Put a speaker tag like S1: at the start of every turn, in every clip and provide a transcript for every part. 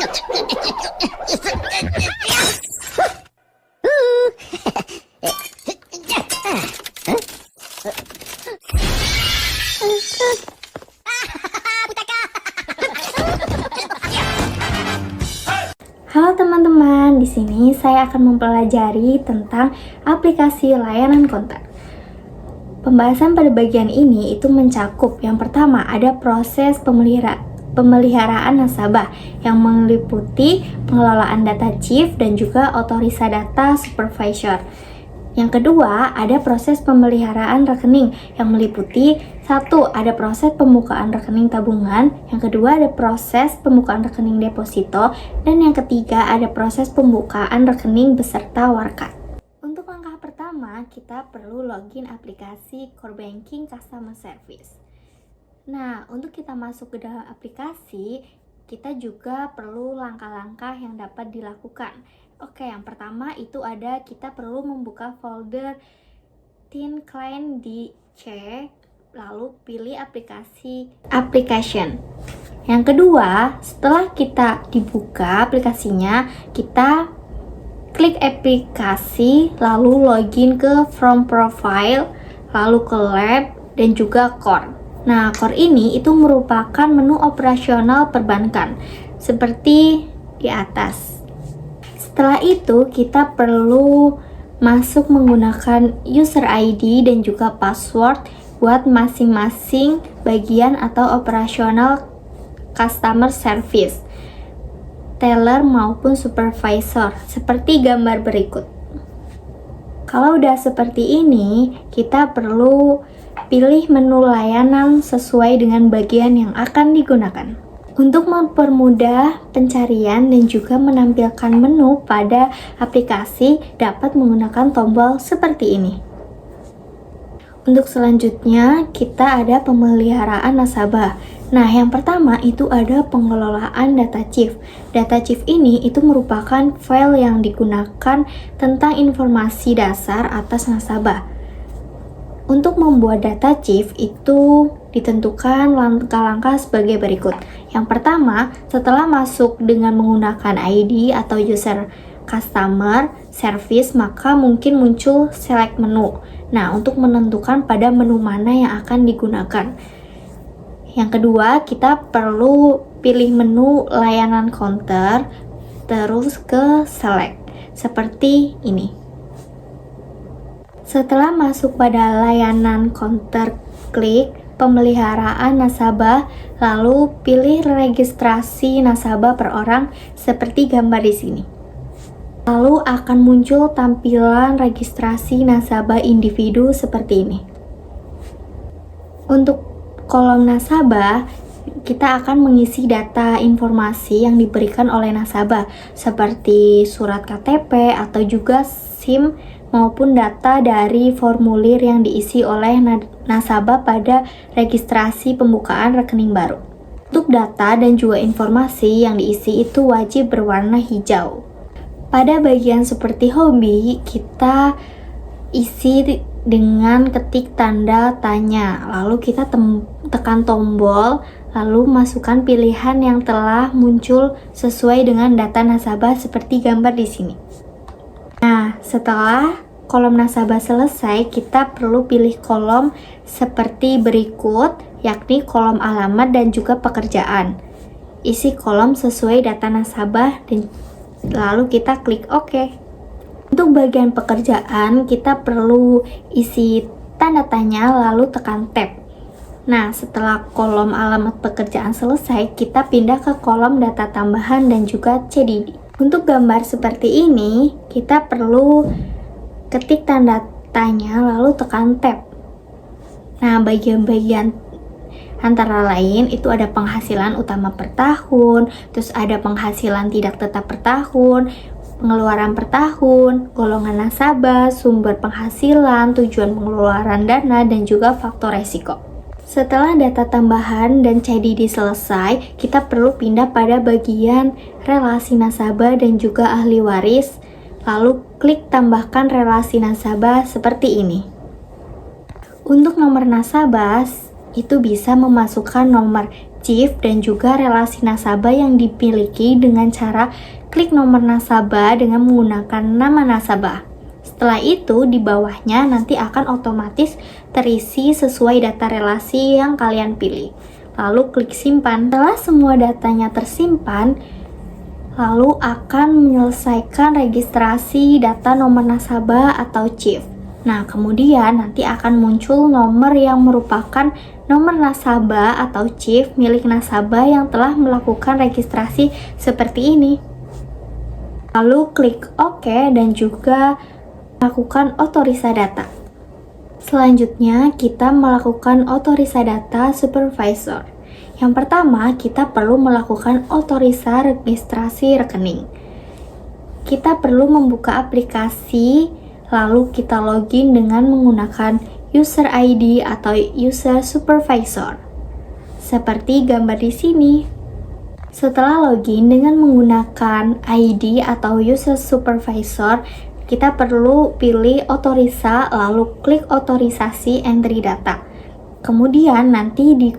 S1: Halo teman-teman, di sini saya akan mempelajari tentang aplikasi layanan kontak. Pembahasan pada bagian ini itu mencakup yang pertama ada proses pemeliharaan nasabah yang meliputi pengelolaan data chief dan juga otorisa data supervisor. Yang kedua, ada proses pemeliharaan rekening yang meliputi satu, ada proses pembukaan rekening tabungan, yang kedua ada proses pembukaan rekening deposito, dan yang ketiga ada proses pembukaan rekening beserta warkat. Untuk langkah pertama, kita perlu login aplikasi Core Banking Customer Service. Nah, untuk kita masuk ke dalam aplikasi, kita juga perlu langkah-langkah yang dapat dilakukan. Oke, yang pertama itu ada kita perlu membuka folder Thin Client di C, lalu pilih application. Yang kedua, setelah kita dibuka aplikasinya, kita klik aplikasi, lalu login ke From Profile, lalu ke Lab, dan juga Core. Nah, Core ini itu merupakan menu operasional perbankan, seperti di atas. Setelah itu, kita perlu masuk menggunakan user ID dan juga password buat masing-masing bagian atau operasional customer service, teller maupun supervisor, seperti gambar berikut. Kalau udah seperti ini, kita perlu pilih menu layanan sesuai dengan bagian yang akan digunakan. Untuk mempermudah pencarian dan juga menampilkan menu pada aplikasi, dapat menggunakan tombol seperti ini. Untuk selanjutnya, kita ada pemeliharaan nasabah. Nah, yang pertama itu ada pengelolaan data chief. Data chief ini itu merupakan file yang digunakan tentang informasi dasar atas nasabah. Untuk membuat data chief itu ditentukan langkah-langkah sebagai berikut. Yang pertama, setelah masuk dengan menggunakan ID atau user customer service, maka mungkin muncul select menu. Nah, untuk menentukan pada menu mana yang akan digunakan. Yang kedua, kita perlu pilih menu layanan counter, terus ke select, seperti ini. Setelah masuk pada layanan counter, klik pemeliharaan nasabah, lalu pilih registrasi nasabah per orang seperti gambar di sini. Lalu akan muncul tampilan registrasi nasabah individu seperti ini. Untuk kolom nasabah, kita akan mengisi data informasi yang diberikan oleh nasabah seperti surat KTP atau juga SIM maupun data dari formulir yang diisi oleh nasabah pada registrasi pembukaan rekening baru. Untuk data dan juga informasi yang diisi itu wajib berwarna hijau. Pada bagian seperti hobi, kita isi dengan ketik tanda tanya, lalu kita tekan tombol, lalu masukkan pilihan yang telah muncul sesuai dengan data nasabah seperti gambar di sini. Nah, setelah kolom nasabah selesai, kita perlu pilih kolom seperti berikut, yakni kolom alamat dan juga pekerjaan. Isi kolom sesuai data nasabah dan lalu kita klik OK. Untuk bagian pekerjaan, kita perlu isi tanda tanya lalu tekan tab. Nah, setelah kolom alamat pekerjaan selesai, kita pindah ke kolom data tambahan dan juga CDD. Untuk gambar seperti ini, kita perlu ketik tanda tanya lalu tekan tab. Nah, bagian-bagian antara lain itu ada penghasilan utama per tahun, terus ada penghasilan tidak tetap per tahun, pengeluaran per tahun, golongan nasabah, sumber penghasilan, tujuan pengeluaran dana, dan juga faktor resiko. Setelah data tambahan dan CDD selesai, kita perlu pindah pada bagian relasi nasabah dan juga ahli waris, lalu klik tambahkan relasi nasabah seperti ini. Untuk nomor nasabah, itu bisa memasukkan nomor CHIF dan juga relasi nasabah yang dimiliki dengan cara klik nomor nasabah dengan menggunakan nama nasabah. Setelah itu, di bawahnya nanti akan otomatis terisi sesuai data relasi yang kalian pilih. Lalu klik simpan. Setelah semua datanya tersimpan, lalu akan menyelesaikan registrasi data nomor nasabah atau CHIF. Nah, kemudian nanti akan muncul nomor yang merupakan nomor nasabah atau CHIF milik nasabah yang telah melakukan registrasi seperti ini. Lalu klik OK dan juga lakukan otorisa data. Selanjutnya, kita melakukan otorisa data supervisor. Yang pertama, kita perlu melakukan otorisa registrasi rekening. Kita perlu membuka aplikasi, lalu kita login dengan menggunakan user ID atau user supervisor. Seperti gambar di sini. Setelah login dengan menggunakan ID atau user supervisor, kita perlu pilih otorisa, lalu klik otorisasi entry data. Kemudian nanti di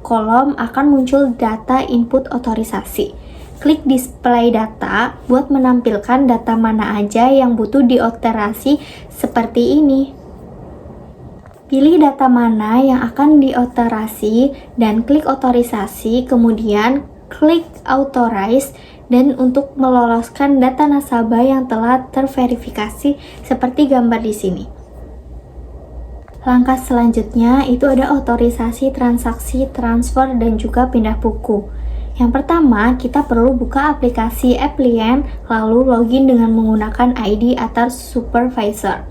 S1: kolom akan muncul data input otorisasi. Klik display data buat menampilkan data mana aja yang butuh diotorasi seperti ini. Pilih data mana yang akan diotorasi dan klik otorisasi, kemudian klik authorize dan untuk meloloskan data nasabah yang telah terverifikasi seperti gambar di sini. Langkah selanjutnya itu ada otorisasi transaksi, transfer, dan juga pindah buku. Yang pertama, kita perlu buka aplikasi Applian, lalu login dengan menggunakan ID atau supervisor.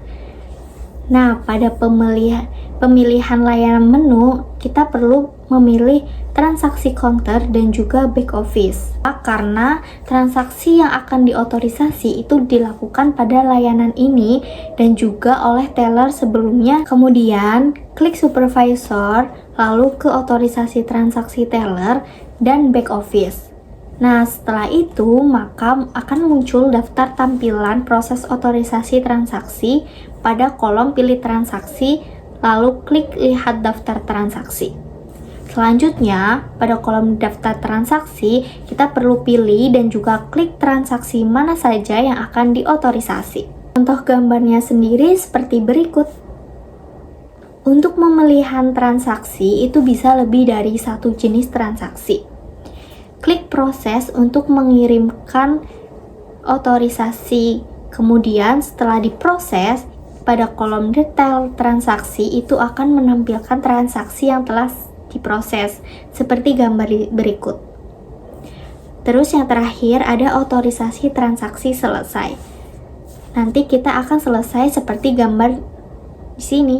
S1: Nah, pada pemilihan layanan menu, kita perlu memilih transaksi counter dan juga back office. Karena transaksi yang akan diotorisasi itu dilakukan pada layanan ini dan juga oleh teller sebelumnya. Kemudian, klik supervisor, lalu ke otorisasi transaksi teller dan back office. Nah, setelah itu maka akan muncul daftar tampilan proses otorisasi transaksi pada kolom pilih transaksi, lalu klik lihat daftar transaksi. Selanjutnya, pada kolom daftar transaksi, kita perlu pilih dan juga klik transaksi mana saja yang akan diotorisasi. Contoh gambarnya sendiri seperti berikut. Untuk pemilihan transaksi itu bisa lebih dari satu jenis transaksi. Klik proses untuk mengirimkan otorisasi. Kemudian setelah diproses, pada kolom detail transaksi itu akan menampilkan transaksi yang telah diproses seperti gambar berikut. Terus yang terakhir ada otorisasi transaksi selesai. Nanti kita akan selesai seperti gambar di sini.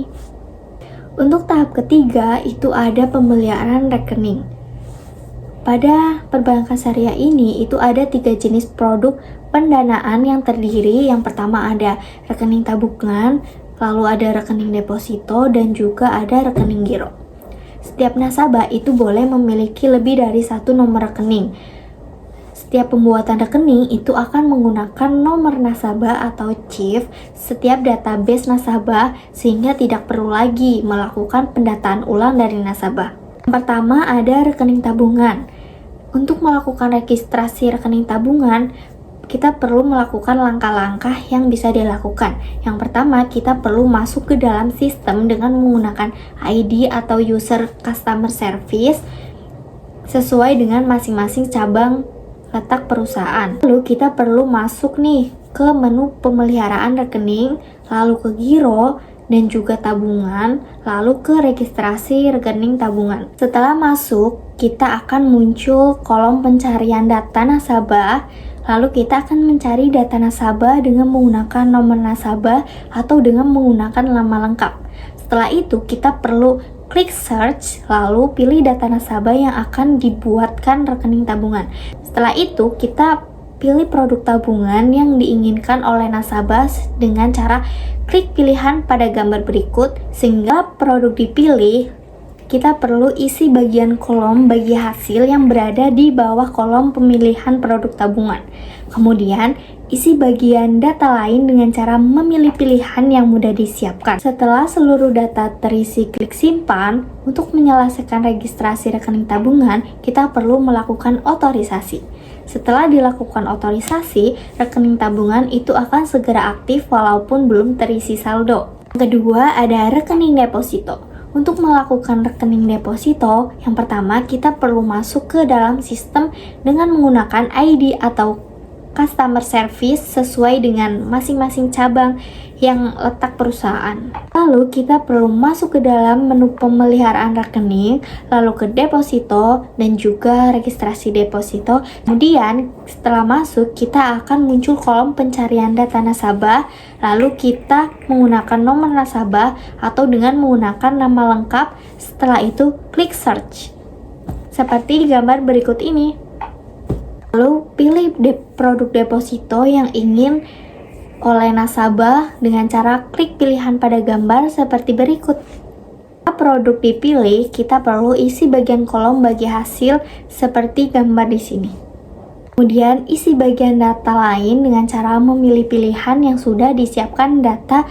S1: Untuk tahap ketiga itu ada pemeliharaan rekening. Pada perbankan syariah ini itu ada 3 jenis produk pendanaan yang terdiri. Yang pertama ada rekening tabungan, lalu ada rekening deposito, dan juga ada rekening giro. Setiap nasabah itu boleh memiliki lebih dari satu nomor rekening. Setiap pembuatan rekening itu akan menggunakan nomor nasabah atau CHIF setiap database nasabah sehingga tidak perlu lagi melakukan pendataan ulang dari nasabah. Yang pertama ada rekening tabungan. Untuk melakukan registrasi rekening tabungan, kita perlu melakukan langkah-langkah yang bisa dilakukan. Yang pertama, kita perlu masuk ke dalam sistem dengan menggunakan ID atau user customer service sesuai dengan masing-masing cabang letak perusahaan. Lalu kita perlu masuk nih ke menu pemeliharaan rekening, lalu ke giro dan juga tabungan, lalu ke registrasi rekening tabungan. Setelah masuk, kita akan muncul kolom pencarian data nasabah. Lalu kita akan mencari data nasabah dengan menggunakan nomor nasabah atau dengan menggunakan nama lengkap. Setelah itu kita perlu klik search, lalu pilih data nasabah yang akan dibuatkan rekening tabungan. Setelah itu kita pilih produk tabungan yang diinginkan oleh nasabah dengan cara klik pilihan pada gambar berikut sehingga produk dipilih kita perlu isi bagian kolom bagi hasil yang berada di bawah kolom pemilihan produk tabungan. Kemudian, isi bagian data lain dengan cara memilih pilihan yang mudah disiapkan. Setelah seluruh data terisi, klik simpan. Untuk menyelesaikan registrasi rekening tabungan, kita perlu melakukan otorisasi. Setelah dilakukan otorisasi, rekening tabungan itu akan segera aktif walaupun belum terisi saldo. Kedua, ada rekening deposito. Untuk melakukan rekening deposito, yang pertama kita perlu masuk ke dalam sistem dengan menggunakan ID atau customer service sesuai dengan masing-masing cabang yang letak perusahaan. Lalu kita perlu masuk ke dalam menu pemeliharaan rekening, lalu ke deposito dan juga registrasi deposito. Kemudian setelah masuk, kita akan muncul kolom pencarian data nasabah, lalu kita menggunakan nomor nasabah atau dengan menggunakan nama lengkap. Setelah itu klik search seperti di gambar berikut ini. Lalu pilih produk deposito yang ingin oleh nasabah dengan cara klik pilihan pada gambar seperti berikut. Jika produk dipilih, kita perlu isi bagian kolom bagi hasil seperti gambar di sini. Kemudian isi bagian data lain dengan cara memilih pilihan yang sudah disiapkan data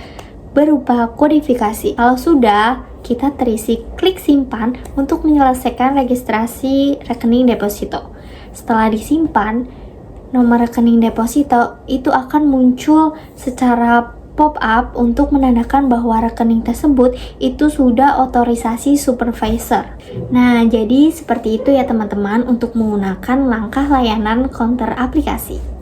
S1: berupa kodifikasi. Kalau sudah, kita terisi klik simpan untuk menyelesaikan registrasi rekening deposito. Setelah disimpan, nomor rekening deposito itu akan muncul secara pop-up untuk menandakan bahwa rekening tersebut itu sudah otorisasi supervisor. Nah, jadi seperti itu ya teman-teman untuk menggunakan langkah layanan counter aplikasi.